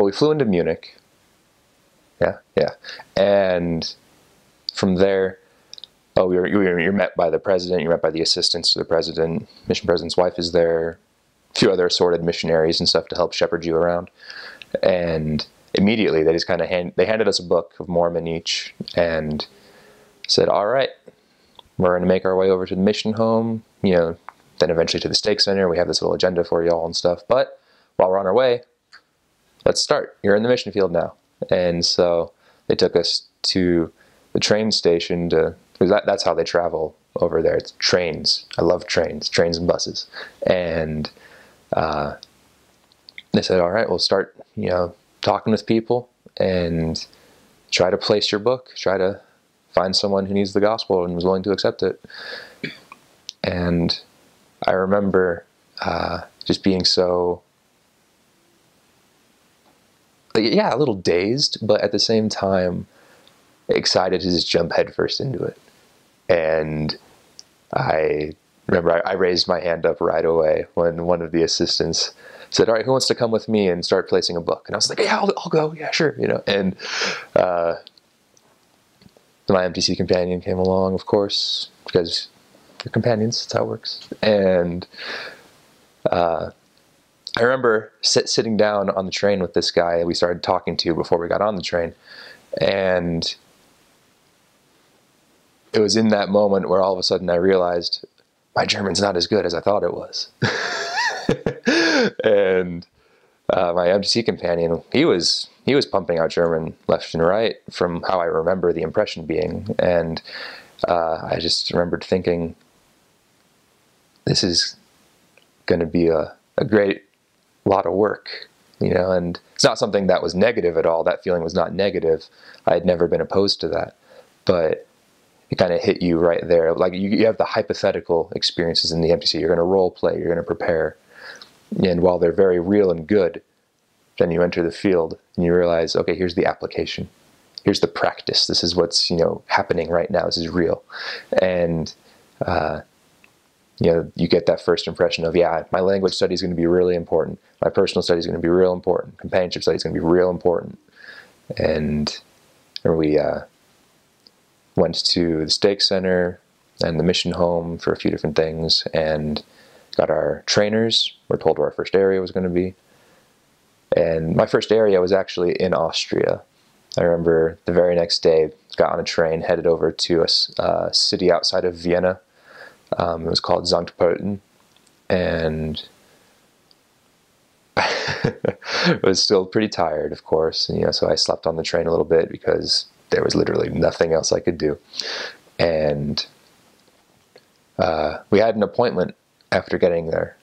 Well, we flew into Munich. Yeah. And from there, you're met by the president, you're met by the assistants to the president, mission president's wife is there, a few other assorted missionaries and stuff to help shepherd you around. And immediately they just kind of handed us a book of Mormon each and said, all right, we're going to make our way over to the mission home, then eventually to the stake center. We have this little agenda for y'all and stuff. But while we're on our way, let's start. You're in the mission field now. And so they took us to the train station because that's how they travel over there. It's trains. I love trains and buses. And they said, all right, we'll start, talking with people and try to place your book, try to find someone who needs the gospel and was willing to accept it. And I remember just being so, a little dazed, but at the same time excited to just jump headfirst into it. And I remember I raised my hand up right away when one of the assistants said, all right, who wants to come with me and start placing a book? And I was like, yeah, I'll go. Yeah, sure. And my MTC companion came along, of course, because you're companions, that's how it works. And I remember sitting down on the train with this guy we started talking to before we got on the train. And it was in that moment where all of a sudden I realized my German's not as good as I thought it was. And my MTC companion, he was pumping out German left and right from how I remember the impression being. And I just remembered thinking, this is going to be a great lot of work, and it's not something that was negative at all. That feeling was not negative. I had never been opposed to that, but it kind of hit you right there. Like you have the hypothetical experiences in the MTC. You're going to role play, you're going to prepare. And while they're very real and good, then you enter the field and you realize, okay, here's the application. Here's the practice. This is what's, happening right now. This is real. And, you get that first impression of, my language study is going to be really important. My personal study is going to be real important. Companionship study is going to be real important. And we went to the stake center and the mission home for a few different things and got our trainers. We're told where our first area was going to be. And my first area was actually in Austria. I remember the very next day, got on a train, headed over to a city outside of Vienna. It was called St. Pölten, and I was still pretty tired, of course, and so I slept on the train a little bit because there was literally nothing else I could do. And we had an appointment after getting there.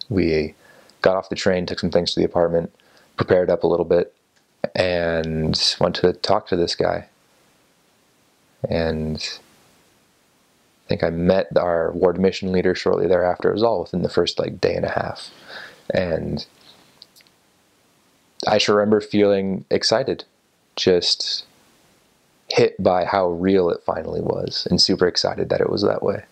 We got off the train, took some things to the apartment, prepared up a little bit, and went to talk to this guy. And I think I met our ward mission leader shortly thereafter. It was all within the first day and a half. And I sure remember feeling excited, just hit by how real it finally was, and super excited that it was that way.